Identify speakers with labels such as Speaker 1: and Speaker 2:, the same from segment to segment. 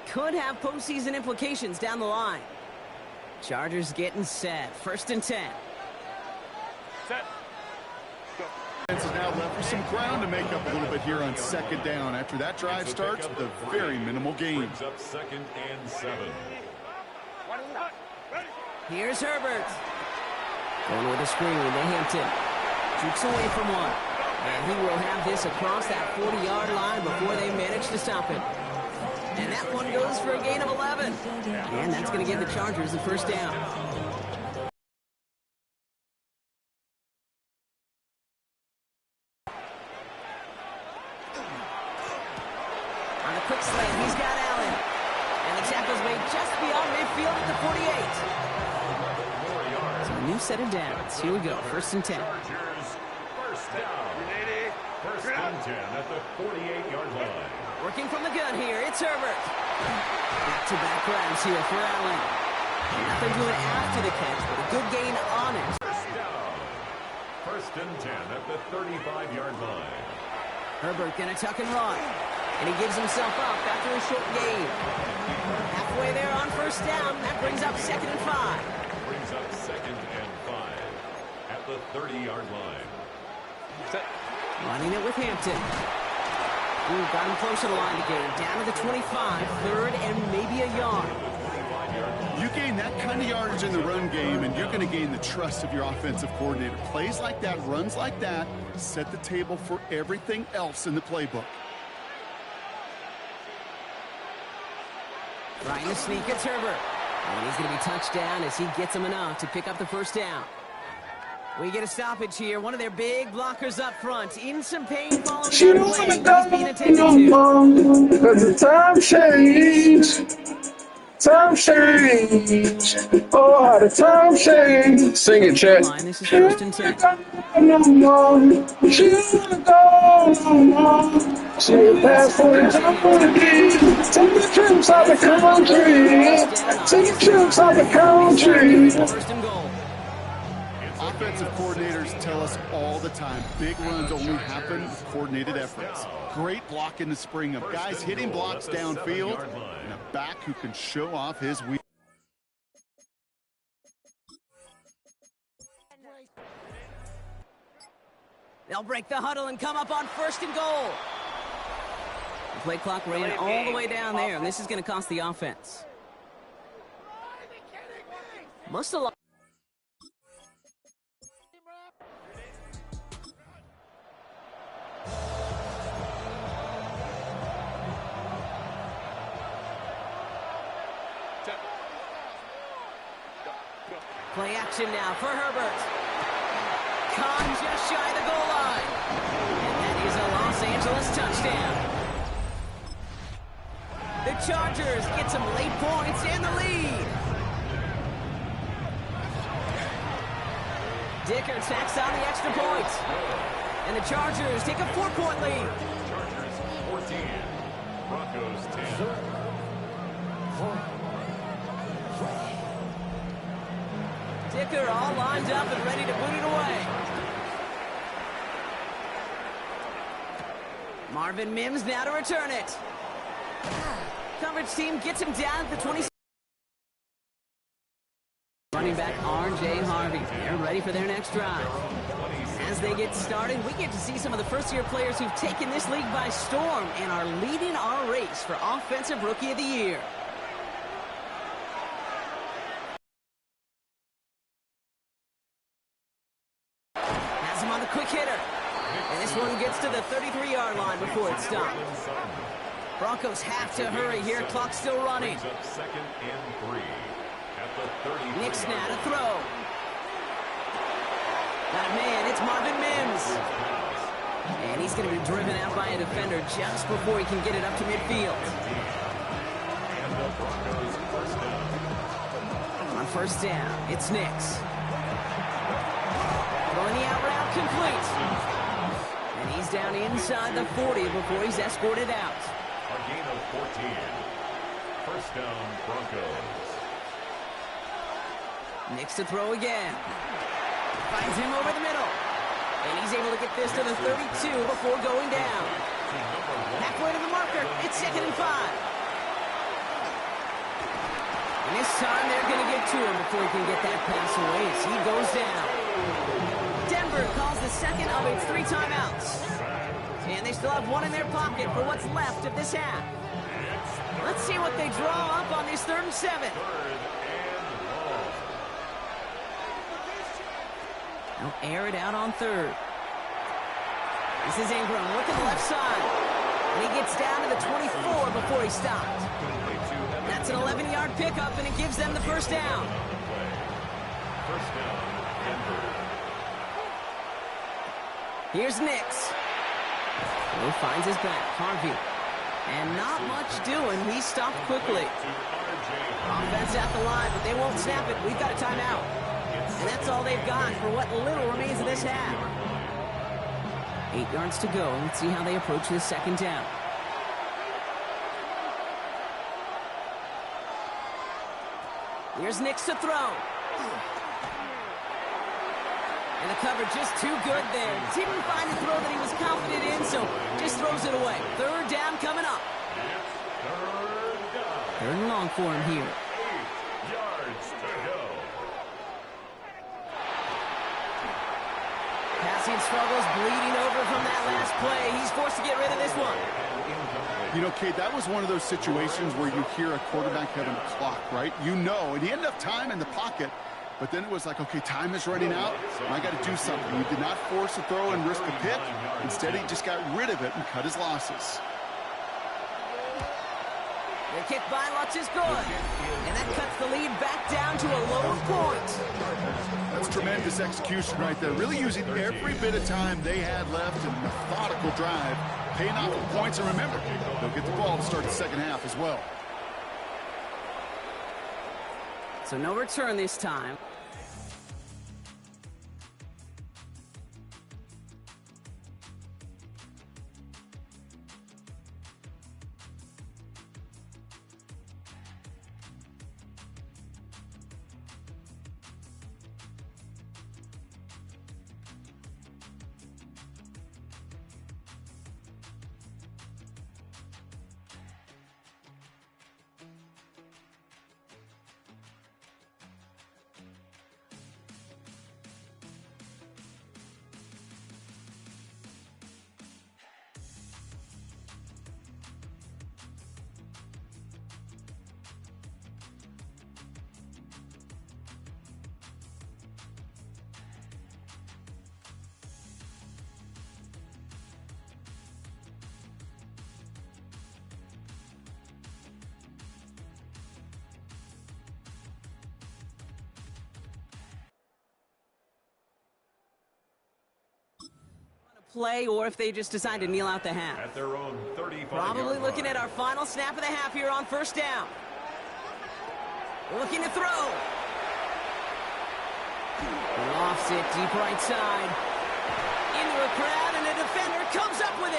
Speaker 1: could have postseason implications down the line. Chargers getting set. 1st and 10.
Speaker 2: Set.
Speaker 3: Is now left with some ground to make up a little bit here on 2nd down. After that drive starts with a very minimal gain.
Speaker 4: Brings up 2nd and 7.
Speaker 1: Here's Herbert. Going with a screen to Hampton. Jukes away from one. And he will have this across that 40-yard line before they manage to stop it. And that one goes for a gain of 11. And that's going to give the Chargers the 1st down. On a quick slant, he's got Allen. And the tackle's made just beyond midfield at the 48. So a new set of downs. Here we go, 1st and 10.
Speaker 4: Chargers, 1st down. 1st and 10 at the 48-yard line.
Speaker 1: Working from the gun here, it's Herbert. Back-to-back grabs here for Allen. Nothing doing after the catch, but a good gain on it.
Speaker 4: 1st down. 1st and 10 at the 35-yard line.
Speaker 1: Herbert gonna tuck and run. And he gives himself up after a short gain. Halfway there on 1st down. That brings up 2nd and 5.
Speaker 4: Brings up 2nd and 5 at the 30-yard line.
Speaker 2: Set.
Speaker 1: Running it with Hampton. Ooh, got him close to the line to gain. Down to the 25. 3rd and maybe a yard.
Speaker 3: You gain that kind of yardage in the run game, and you're going to gain the trust of your offensive coordinator. Plays like that, runs like that, set the table for everything else in the playbook.
Speaker 1: Trying to sneak, it's Herbert. And he's going to be touched down as he gets him enough to pick up the 1st down. We get a stoppage here. One of their big blockers up front. In some pain following
Speaker 5: She
Speaker 1: the
Speaker 5: don't
Speaker 1: play.
Speaker 5: wanna
Speaker 1: He's
Speaker 5: go
Speaker 1: being attended
Speaker 5: no
Speaker 1: to.
Speaker 5: more, 'cause the time change. Time change. Oh, how the time change. Sing it, Chet.
Speaker 1: This is 1st and 10.
Speaker 5: No more. She don't wanna go no more. She a passport, jump on the beat. Take the trips out the country. Take the trips out the country.
Speaker 1: 1st and goal.
Speaker 3: Offensive coordinators tell us all the time, big runs only happen with coordinated efforts. Great block in the spring of guys hitting blocks downfield and a back who can show off his wheel.
Speaker 1: They'll break the huddle and come up on 1st and goal. The play clock ran all the way down there, and this is going to cost the offense. Must have lost. Play action now for Herbert. Khan just shy of the goal line. And that is a Los Angeles touchdown. The Chargers get some late points and the lead. Dicker tacks on the extra point. And the Chargers take a 4-point lead.
Speaker 4: Chargers 14, Broncos 10.
Speaker 1: Dicker all lined up and ready to boot it away. Marvin Mims now to return it. Coverage team gets him down at the 20. Running back R.J. Harvey. They're ready for their next drive. As they get started, we get to see some of the first-year players who've taken this league by storm and are leading our race for Offensive Rookie of the Year. Has him on the quick hitter. And this one gets to the 33-yard line before it's stopped. Broncos have to hurry here. Clock's still running.
Speaker 4: Second and 3 at the 30.
Speaker 1: Nick's now to throw. Got a man. It's Marvin Mims. And he's going to be driven out by a defender just before he can get it up to midfield.
Speaker 4: And the Broncos first down.
Speaker 1: On 1st down, it's Nicks. Throwing the out route complete. And he's down inside the 40 before he's escorted out.
Speaker 4: A gain of 14. First down, Broncos.
Speaker 1: Nicks to throw again. Finds him over the middle. And he's able to get this to the 32 before going down. Halfway to the marker. It's 2nd and 5. And this time they're going to get to him before he can get that pass away as he goes down. Denver calls the second of its 3 timeouts. And they still have one in their pocket for what's left of this half. Let's see what they draw up on this 3rd and 7. They'll air it out on 3rd. This is Ingram looking left side. And he gets down to the 24 before he stopped. That's an 11-yard pickup, and it gives them the 1st down.
Speaker 4: First down, Denver.
Speaker 1: Here's Nix. He finds his back, Harvey. And not much doing. He stopped quickly. Offense at the line, but they won't snap it. We've got a timeout. And that's all they've got for what little remains of this half. 8 yards to go. Let's see how they approach this 2nd down. Here's Nix to throw. And the cover just too good there. Didn't find the throw that he was confident in, so just throws it away. 3rd down coming up. 3rd and long for him here.
Speaker 4: 8 yards to go.
Speaker 1: Passing struggles, bleeding over from that last play. He's forced to get rid of this one.
Speaker 3: You know, Kate, that was one of those situations where you hear a quarterback having a clock, right? You know, and he had enough time in the pocket, but then it was like, okay, time is running out, and I got to do something. He did not force a throw and risk a pick. Instead, he just got rid of it and cut his losses.
Speaker 1: The kick by Lutz is good, and that cuts the lead back down to a low point.
Speaker 3: That's tremendous execution right there. Really using every bit of time they had left in a methodical drive, paying off the points, and remember, they'll get the ball to start the 2nd half as well.
Speaker 1: So no return this time. Play, or if they just decide to kneel out the half.
Speaker 4: At their own 35.
Speaker 1: Probably looking at our final snap of the half here on 1st down. Looking to throw. Lofts it deep right side. Into a crowd, and a defender comes up with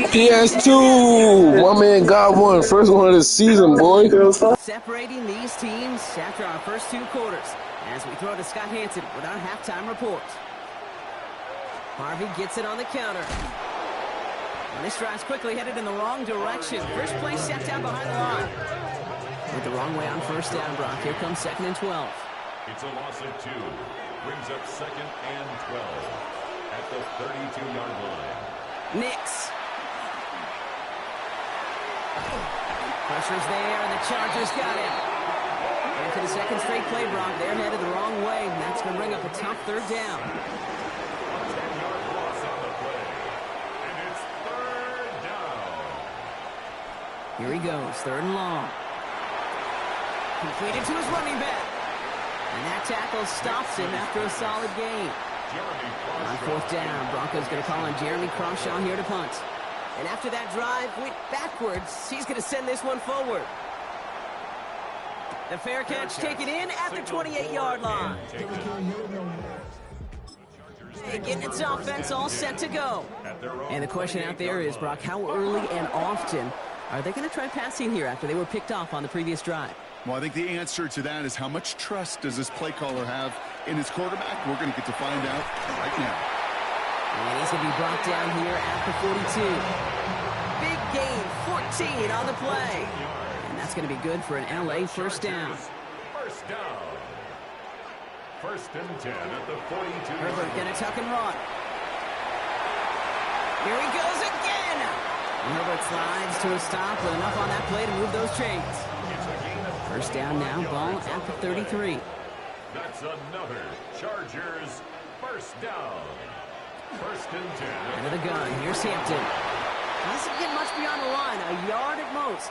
Speaker 1: it.
Speaker 5: He has 2. My man got one. First one of the season, boy.
Speaker 1: Separating these teams after our first 2 quarters as we throw to Scott Hansen with our halftime report. Harvey gets it on the counter. And this drive's quickly headed in the wrong direction. First play set down behind the line. Went the wrong way on 1st down, Brock. Here comes 2nd and 12.
Speaker 4: It's a loss of 2. Brings up 2nd and 12 at the 32-yard line.
Speaker 1: Nix. Pressure's there, and the Chargers got him. And for the 2nd straight play, Brock, they're headed the wrong way. And that's going to bring up a tough 3rd down. Here he goes, 3rd and long. Completed to his running back. And that tackle stops him after a solid gain. On 4th down, Broncos going to call on Jeremy Crawshaw here to punt. And after that drive went backwards, he's going to send this one forward. The fair catch taken in at the 28-yard line. Getting its offense all set to go. And the question out there is, Brock, how early and often are they going to try passing here after they were picked off on the previous drive?
Speaker 3: Well, I think the answer to that is how much trust does this play caller have in his quarterback? We're going to get to find out right now.
Speaker 1: And he's going to be brought down here at the 42. Big gain, 14 on the play. And That's going to be good for an LA first down.
Speaker 4: First down. First and 10 at the 42.
Speaker 1: Herbert going to tuck and run. Here he goes again. And Herbert slides to a stop with enough on that play to move those chains. First down now, ball at the 33.
Speaker 4: That's another Chargers first down. First and 10.
Speaker 1: Into the gun. Here's Hampton. Doesn't get much beyond the line. A yard at most.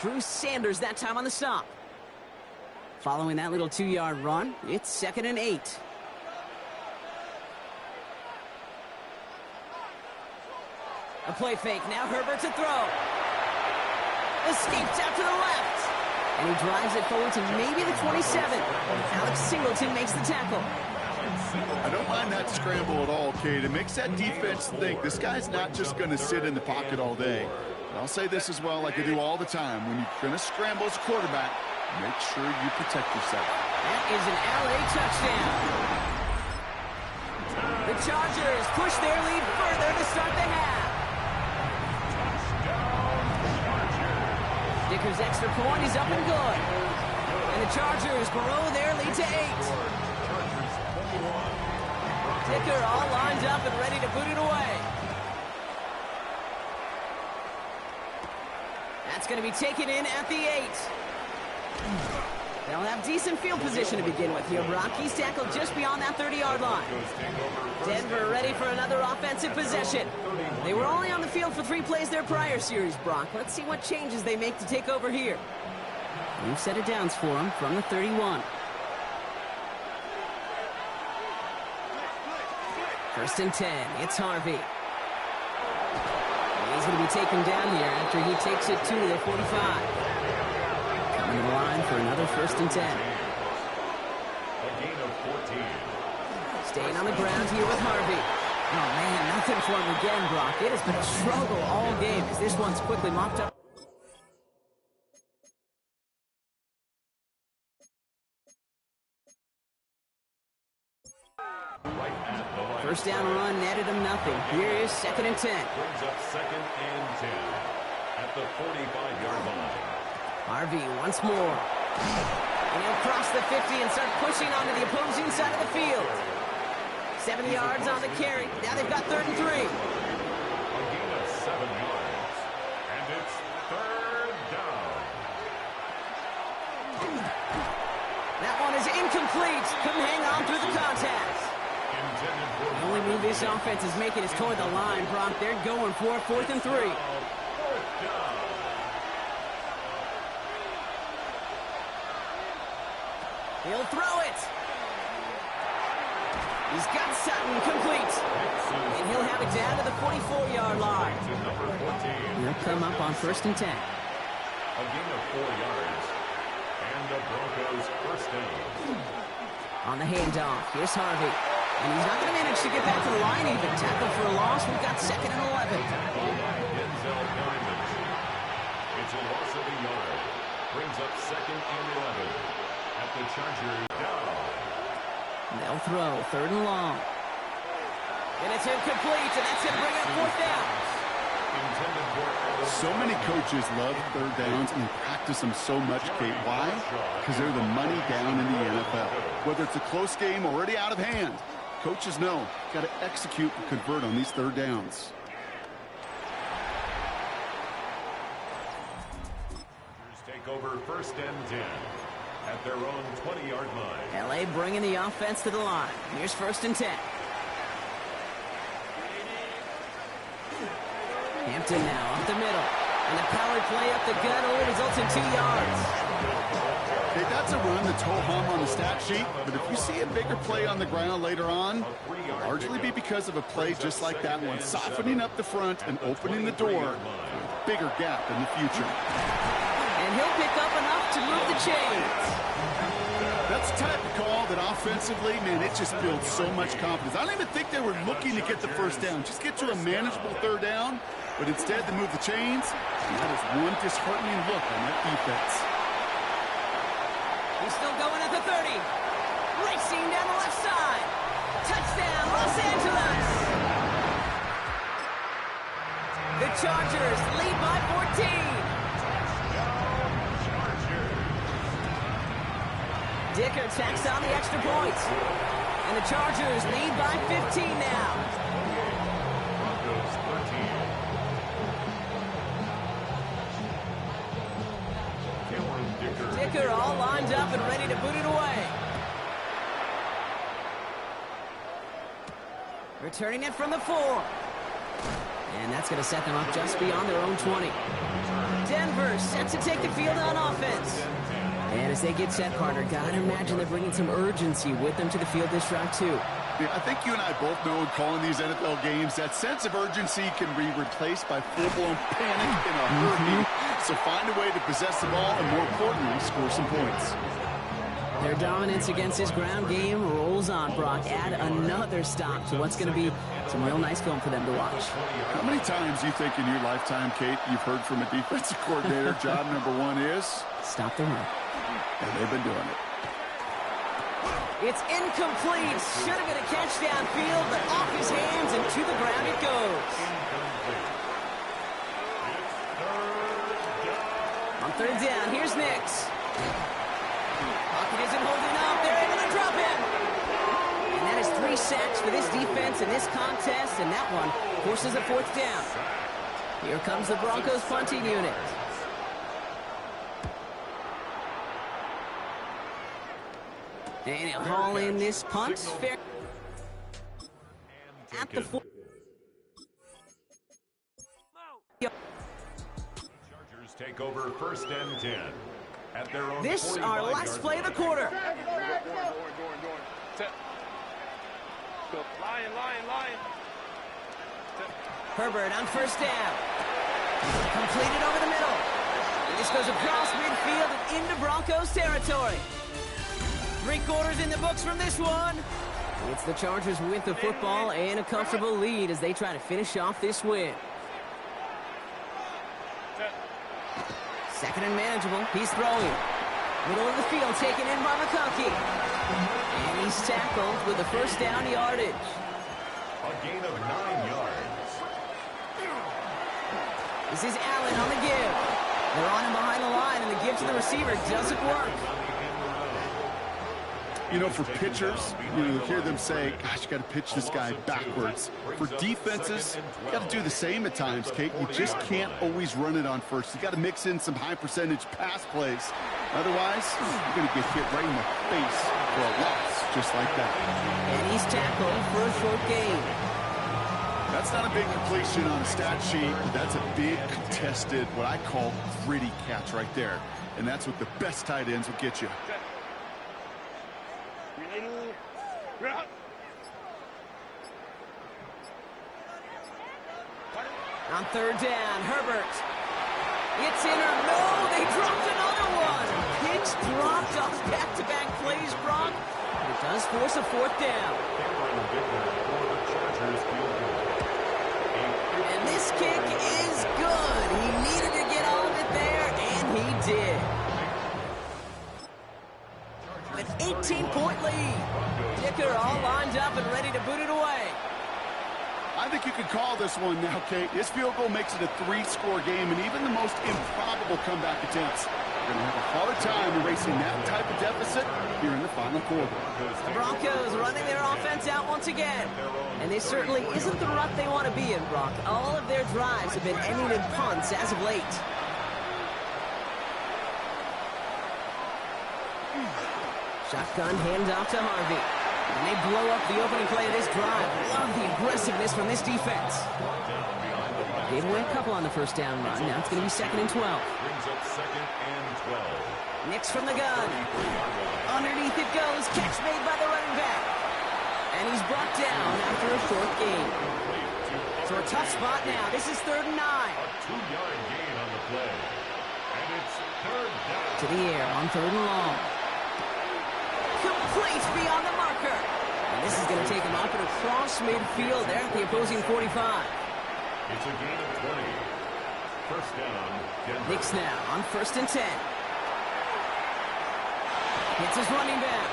Speaker 1: Drew Sanders that time on the stop. Following that little 2-yard run, it's 2nd and 8. A play fake. Now Herbert to throw. Escapes out to the left. And he drives it forward to maybe the 27. Alex Singleton makes the tackle.
Speaker 3: I don't mind that scramble at all, Cade. It makes that defense think this guy's not just going to sit in the pocket all day. But I'll say this as well, like I do all the time. When you're going to scramble as a quarterback, make sure you protect yourself.
Speaker 1: That is an LA touchdown. The Chargers push their lead further to start the half. Dicker's extra point is up and good. And the Chargers grow their lead to 8. Dicker all lined up and ready to boot it away. That's going to be taken in at the 8. They'll have decent field position to begin with here, Brock. He's tackled just beyond that 30-yard line. Denver ready for another offensive possession. They were only on the field for 3 plays their prior series, Brock. Let's see what changes they make to take over here. New set of downs for them from the 31. First and 10, it's Harvey. He's going to be taken down here after he takes it to the 45. Coming to the line for another first and 10.
Speaker 4: A gain of 14.
Speaker 1: Staying on the ground here with Harvey. Oh, man, nothing for him again, Brock. It has been a struggle all game as this one's quickly mopped up. First down run netted him nothing. Here is 2nd and 10.
Speaker 4: Brings up 2nd and 10 at the 45-yard line.
Speaker 1: Harvey once more. And he'll cross the 50 and start pushing onto the opposing side of the field. 70 yards on the carry. Now they've got 3rd and 3.
Speaker 4: A gain of 7 yards. And it's 3rd down.
Speaker 1: That one is incomplete. Couldn't hang on through the contact. The only move this offense is making is toward the line, Brock. They're going for 4th and 3. He'll throw it. He's got Sutton complete. And he'll have it down to the 44-yard line. He'll come up on 1st and 10.
Speaker 4: A gain of 4 yards. And the Broncos first down.
Speaker 1: On the handoff, here's Harvey. And he's not going to manage to get back to the line even. Tackle for a loss. We've got 2nd and 11.
Speaker 4: It's a loss of a yard. Brings up 2nd and 11 at the Chargers down.
Speaker 1: They'll throw 3rd and long. And it's incomplete, and that's going to bring up 4th down.
Speaker 3: So many coaches love 3rd downs and practice them so much, Kate. Why? Because they're the money down in the NFL. Whether it's a close game already out of hand, coaches know got to execute and convert on these 3rd downs.
Speaker 4: Take over 1st and 10 at their own 20-yard line.
Speaker 1: LA bringing the offense to the line. Here's 1st and 10. Hampton now up the middle. And the power play up the gut only results in 2 yards.
Speaker 3: Hey, that's a run that's ho-hum on the stat sheet, but if you see a bigger play on the ground later on, it'll largely be because of a play just like that one, softening up the front and opening the door for a bigger gap in the future.
Speaker 1: And he'll pick up enough to move the chains.
Speaker 3: That's the type of call that offensively, man, it just builds so much confidence. I don't even think they were looking to get the first down. Just get to a manageable 3rd down, but instead they move the chains. And that is one disheartening look on that defense.
Speaker 1: He's still going at the 30. Racing down the left side. Touchdown, Los Angeles. The Chargers lead by 14. Dicker tacks on the extra point. And the Chargers lead by 15 now.
Speaker 4: Broncos 13.
Speaker 1: Dicker all lined up and ready to boot it away. Returning it from the 4. And that's going to set them up just beyond their own 20. Denver set to take the field on offense. And as they get set, partner, gotta imagine they're bringing some urgency with them to the field this drive, too.
Speaker 3: Yeah, I think you and I both know in calling these NFL games, that sense of urgency can be replaced by full-blown panic in a heartbeat. So find a way to possess the ball and, more importantly, score some points.
Speaker 1: Their dominance against this ground game rolls on, Brock. Add another stop to what's going to be some real nice film for them to watch.
Speaker 3: How many times do you think in your lifetime, Kate, you've heard from a defensive coordinator, job number 1 is?
Speaker 1: Stop the run.
Speaker 3: And they've been doing it.
Speaker 1: It's incomplete. Should have been a catch downfield, but off his hands and to the ground it goes. On third down, here's Nix. Pocket isn't holding up. They're able to drop him. And that is 3 sacks for this defense in this contest, and that one forces a 4th down. Here comes the Broncos punting unit. And he'll haul in this punt. Fair at the 4.
Speaker 4: Chargers take over 1st and 10 at their own.
Speaker 1: This is our last play of the quarter.
Speaker 2: Lion.
Speaker 1: Herbert on 1st down. Completed over the middle. And this goes across midfield and into Broncos territory. 3 quarters in the books from this one. It's the Chargers with the football and a comfortable lead as they try to finish off this win. 2nd and manageable. He's throwing. Middle of the field taken in by McConkey. And he's tackled with the 1st down yardage.
Speaker 4: A gain of 9 yards.
Speaker 1: This is Allen on the give. They're on him behind the line, and the give to the receiver doesn't work.
Speaker 3: You know, for pitchers, you hear them say, gosh, you got to pitch this guy backwards. For defenses, you got to do the same at times, Kate. You just can't always run it on first. You got to mix in some high percentage pass plays. Otherwise, you're going to get hit right in the face for a loss, just like that.
Speaker 1: And he's tackled for a short gain.
Speaker 3: That's not a big completion on a stat sheet. That's a big contested, what I call gritty catch right there. And that's what the best tight ends will get you.
Speaker 1: On 3rd down, Herbert. It's in or no, they dropped another one. Picks dropped off back-to-back plays, Brock. It does force a 4th down. And this kick is good. He needed to get all of it there, and he did. An 18-point lead. Dicker all lined up and ready to boot it away.
Speaker 3: I think you could call this one now, Kate. This field goal makes it a 3-score game, and even the most improbable comeback attempts are going to have a harder time erasing that type of deficit here in the final quarter.
Speaker 1: The Broncos running their offense out once again. And this certainly isn't the rut they want to be in, Brock. All of their drives have been ending in punts as of late. Shotgun handoff to Harvey. And they blow up the opening play of this drive. Love the aggressiveness from this defense. Gave away a couple on the 1st down run. Now it's going to be 2nd and 12.
Speaker 4: Brings up 2nd and 12.
Speaker 1: Nix from the gun. Underneath it goes. Catch made by the running back. And he's brought down after a short gain. So a tough spot now. This is 3rd and 9.
Speaker 4: A 2-yard gain on the play. And it's 3rd down.
Speaker 1: To the air on 3rd and long. Complete beyond the marker. And this is going to take him up and across midfield there at the opposing 45.
Speaker 4: It's a gain of 20. 1st down, Denver.
Speaker 1: Nix now on 1st and 10. Hits his running back.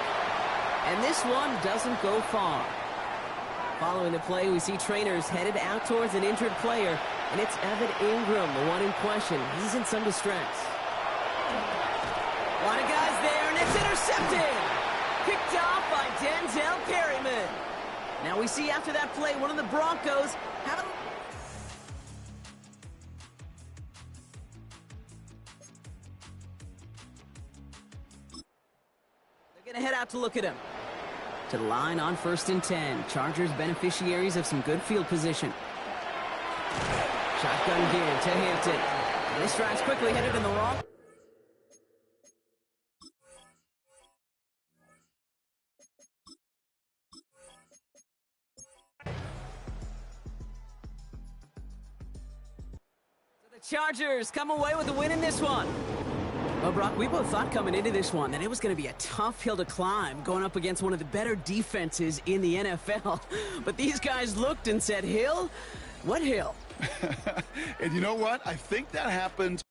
Speaker 1: And this one doesn't go far. Following the play, we see trainers headed out towards an injured player, and it's Evan Ingram, the one in question. He's in some distress. A lot of guys there, and it's intercepted. Picked off by Denzel Perryman. Now we see after that play, one of the Broncos having... They're going to head out to look at him. To the line on 1st and 10. Chargers beneficiaries of some good field position. Shotgun again to Hampton. This drive's quickly headed in the wrong. The Chargers come away with the win in this one. Well, Brock, we both thought coming into this one that it was going to be a tough hill to climb going up against one of the better defenses in the NFL. But these guys looked and said, hill? What hill?
Speaker 3: And you know what? I think that happened